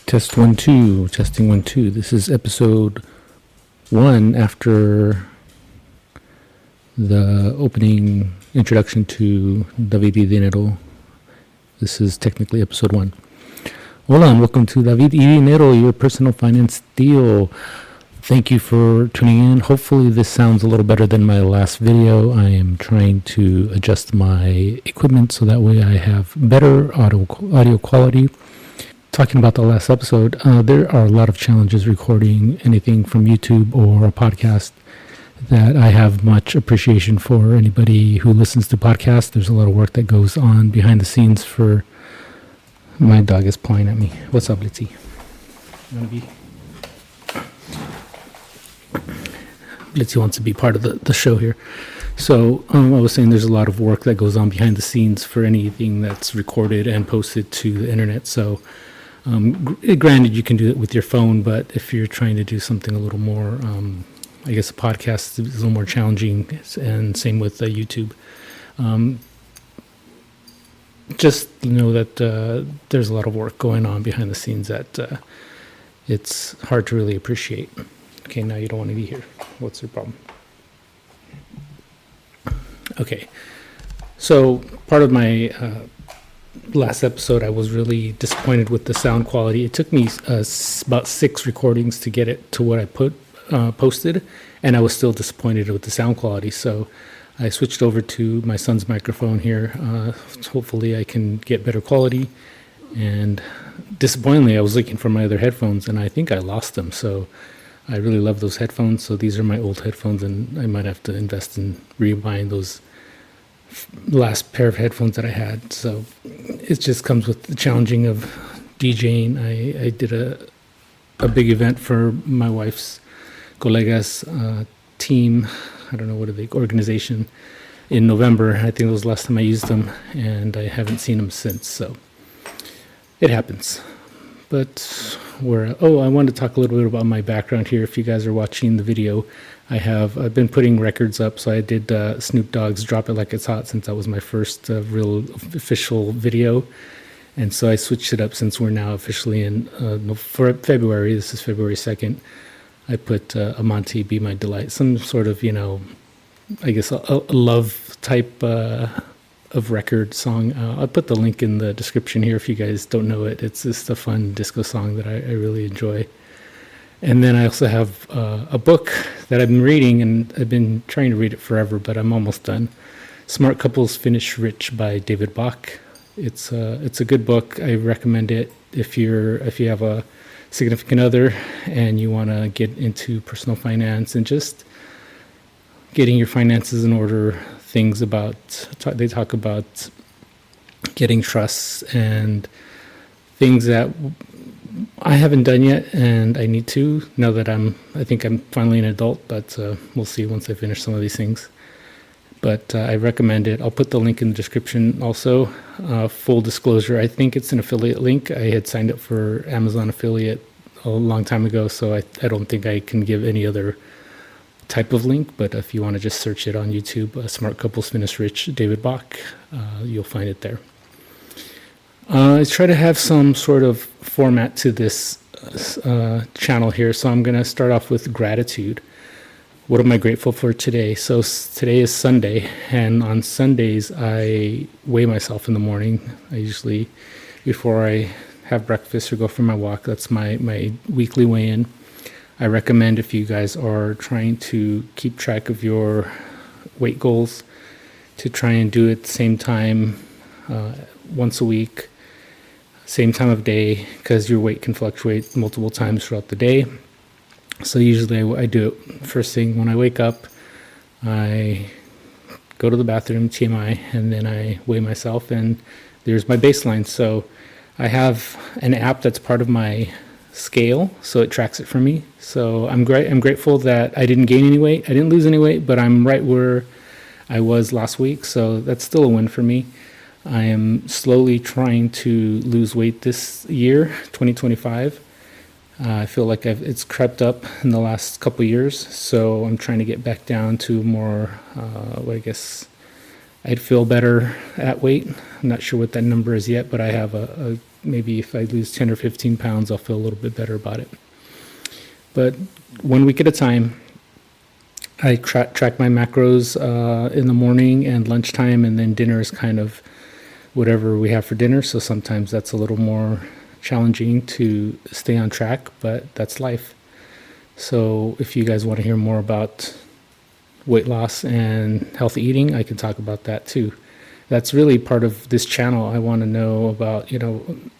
Test 1 2, testing 1 2. This is episode 1 after the opening introduction to David y Dinero. This is technically episode 1. Hola, and welcome to David y Dinero, your personal finance deal. Thank you for tuning in. Hopefully this sounds a little better than my last video. I am trying to adjust my equipment so that way I have better audio quality. Talking about the last episode, there are a lot of challenges recording anything from YouTube or a podcast that I have much appreciation for. Anybody who listens to podcasts, there's a lot of work that goes on behind the scenes for... My dog is pawing at me. What's up, Litzy? Litzy wants to be part of the show here. So I was saying there's a lot of work that goes on behind the scenes for anything that's recorded and posted to the internet. So granted, you can do it with your phone, but if you're trying to do something a little more, I guess a podcast is a little more challenging, and same with YouTube. Just know that there's a lot of work going on behind the scenes that it's hard to really appreciate. Okay, now you don't want to be here. What's your problem? Okay, so part of my last episode, I was really disappointed with the sound quality. It took me about 6 recordings to get it to what I posted, and I was still disappointed with the sound quality. So I switched over to my son's microphone here. Hopefully I can get better quality. And disappointingly, I was looking for my other headphones, and I think I lost them. So I really love those headphones. So these are my old headphones, and I might have to invest in rebuying those last pair of headphones that I had. So it just comes with the challenging of DJing. I did a big event for my wife's colegas team. I don't know what are the organization in November. I think it was the last time I used them, and I haven't seen them since. So it happens. But I wanted to talk a little bit about my background here. If you guys are watching the video, I've been putting records up. So I did Snoop Dogg's "Drop It Like It's Hot" since that was my first real official video, and so I switched it up since we're now officially in for February. This is February 2nd. I put Amante, Be My Delight, some sort of, I guess a love type of record song. I'll put the link in the description here if you guys don't know it. It's just a fun disco song that I really enjoy. And then I also have a book that I've been reading, and I've been trying to read it forever, but I'm almost done. Smart Couples Finish Rich by David Bach. It's a good book. I recommend it if you have a significant other and you want to get into personal finance and just getting your finances in order. They talk about getting trusts and things that I haven't done yet, and I need to now that I think I'm finally an adult, but we'll see once I finish some of these things. But I recommend it. I'll put the link in the description also. Full disclosure, I think it's an affiliate link. I had signed up for Amazon affiliate a long time ago, so I don't think I can give any other type of link. But if you want to just search it on YouTube, Smart Couples Finish Rich, David Bach, you'll find it there. I try to have some sort of format to this channel here, so I'm going to start off with gratitude. What am I grateful for today? So today is Sunday, and on Sundays I weigh myself in the morning. I usually, before I have breakfast or go for my walk, that's my weekly weigh-in. I recommend, if you guys are trying to keep track of your weight goals, to try and do it the same time once a week, same time of day, because your weight can fluctuate multiple times throughout the day. So usually I do it first thing when I wake up. I go to the bathroom, TMI, and then I weigh myself, and there's my baseline. So I have an app that's part of my scale, so it tracks it for me. So I'm grateful that I didn't gain any weight. I didn't lose any weight, but I'm right where I was last week, so that's still a win for me. I am slowly trying to lose weight this year, 2025. I feel like it's crept up in the last couple of years, so I'm trying to get back down to more, I guess I'd feel better at weight. I'm not sure what that number is yet, but I have a maybe if I lose 10 or 15 pounds, I'll feel a little bit better about it. But 1 week at a time. I track my macros in the morning and lunchtime, and then dinner is kind of whatever we have for dinner. So sometimes that's a little more challenging to stay on track, but that's life. So if you guys want to hear more about weight loss and healthy eating, I can talk about that too. That's really part of this channel. I want to know about,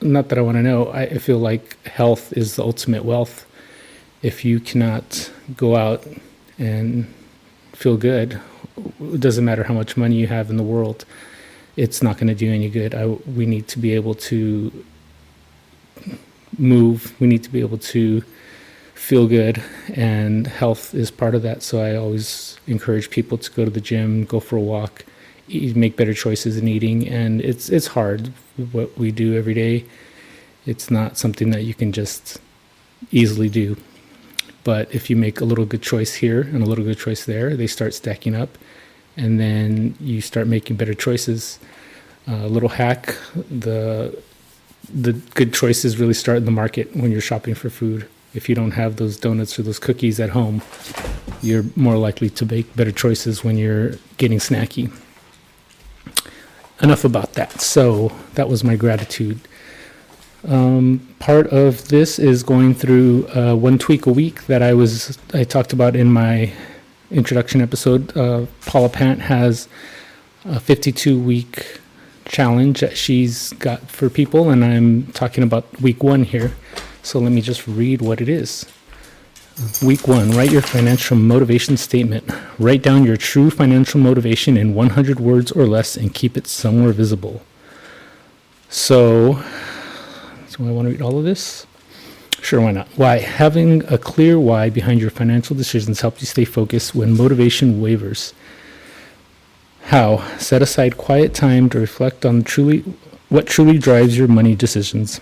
not that I want to know, I feel like health is the ultimate wealth. If you cannot go out and feel good, it doesn't matter how much money you have in the world, it's not going to do any good. We need to be able to move, we need to be able to feel good, and health is part of that. So I always encourage people to go to the gym, go for a walk, make better choices in eating. And it's hard what we do every day. It's not something that you can just easily do. But if you make a little good choice here and a little good choice there, they start stacking up, and then you start making better choices. Little hack, the good choices really start in the market when you're shopping for food. If you don't have those donuts or those cookies at home, you're more likely to make better choices when you're getting snacky. Enough about that. So that was my gratitude. Part of this is going through one tweak a week that I talked about in my introduction episode. Paula Pant has a 52-week challenge that she's got for people, and I'm talking about week 1 here. So let me just read what it is. Week 1, write your financial motivation statement. Write down your true financial motivation in 100 words or less and keep it somewhere visible. So I want to read all of this? Sure, why not? Why? Having a clear why behind your financial decisions helps you stay focused when motivation wavers. How? Set aside quiet time to reflect on what truly drives your money decisions.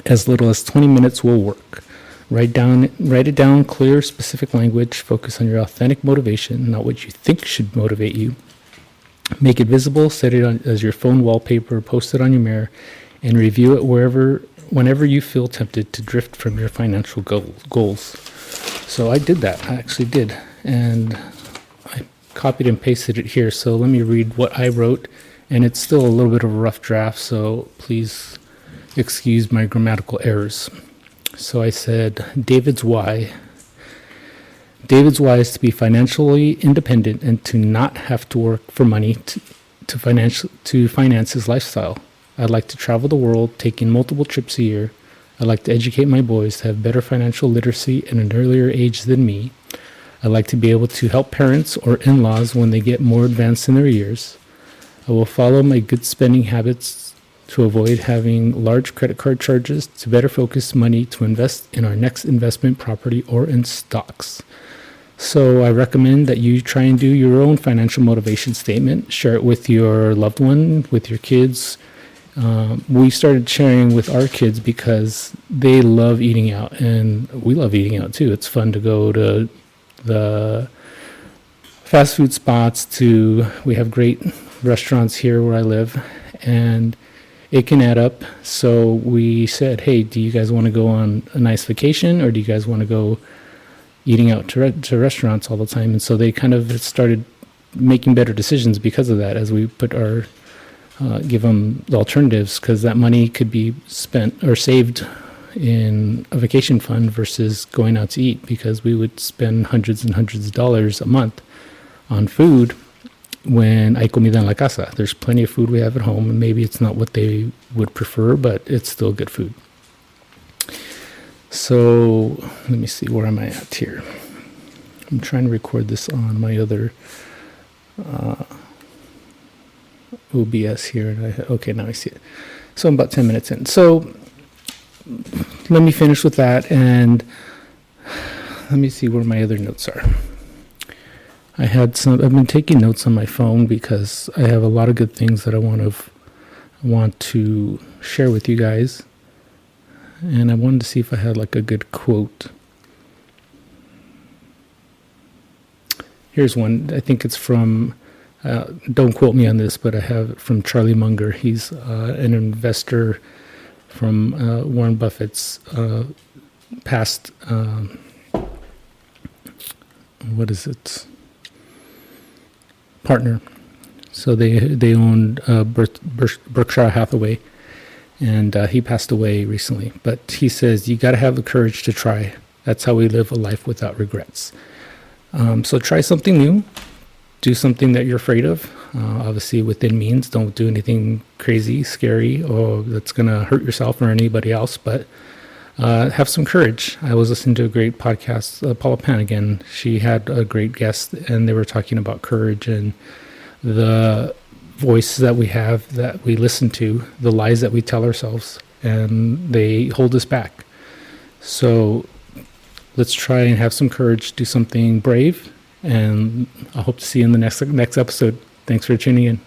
As little as 20 minutes will work. Write it down, clear, specific language. Focus on your authentic motivation, not what you think should motivate you. Make it visible, set it as your phone wallpaper, post it on your mirror, and review it whenever you feel tempted to drift from your financial goals. So I did that. I actually did. And I copied and pasted it here. So let me read what I wrote. And it's still a little bit of a rough draft, so please excuse my grammatical errors. So I said, David's why. David's why is to be financially independent and to not have to work for money to finance his lifestyle. I'd like to travel the world, taking multiple trips a year. I'd like to educate my boys to have better financial literacy at an earlier age than me. I'd like to be able to help parents or in-laws when they get more advanced in their years. I will follow my good spending habits to avoid having large credit card charges, to better focus money to invest in our next investment property or in stocks. So I recommend that you try and do your own financial motivation statement. Share it with your loved one, with your kids. We started sharing with our kids because they love eating out, and we love eating out too. It's fun to go to the fast food spots. We have great restaurants here where I live, and it can add up. So we said, hey, do you guys want to go on a nice vacation, or do you guys want to go eating out to restaurants all the time? And so they kind of started making better decisions because of that, as we put our give them the alternatives, because that money could be spent or saved in a vacation fund versus going out to eat, because we would spend hundreds and hundreds of dollars a month on food when hay comida en la casa. There's plenty of food we have at home, and maybe it's not what they would prefer, but it's still good food. So let me see, where am I at here? I'm trying to record this on my other OBS here. Okay, now I see it. So I'm about 10 minutes in. So let me finish with that, and let me see where my other notes are. I've been taking notes on my phone because I have a lot of good things that I want to share with you guys. And I wanted to see if I had like a good quote. Here's one. I think it's from, don't quote me on this, but I have it from Charlie Munger. He's an investor from Warren Buffett's past, partner. So they owned Berkshire Hathaway, and he passed away recently. But he says you got to have the courage to try. That's how we live a life without regrets. So try something new. Do something that you're afraid of. Obviously, within means. Don't do anything crazy, scary, or that's going to hurt yourself or anybody else. But have some courage. I was listening to a great podcast, Paula Panagan. She had a great guest, and they were talking about courage and the voice that we have, that we listen to, the lies that we tell ourselves, and they hold us back. So let's try and have some courage, do something brave, and I hope to see you in the next episode. Thanks for tuning in.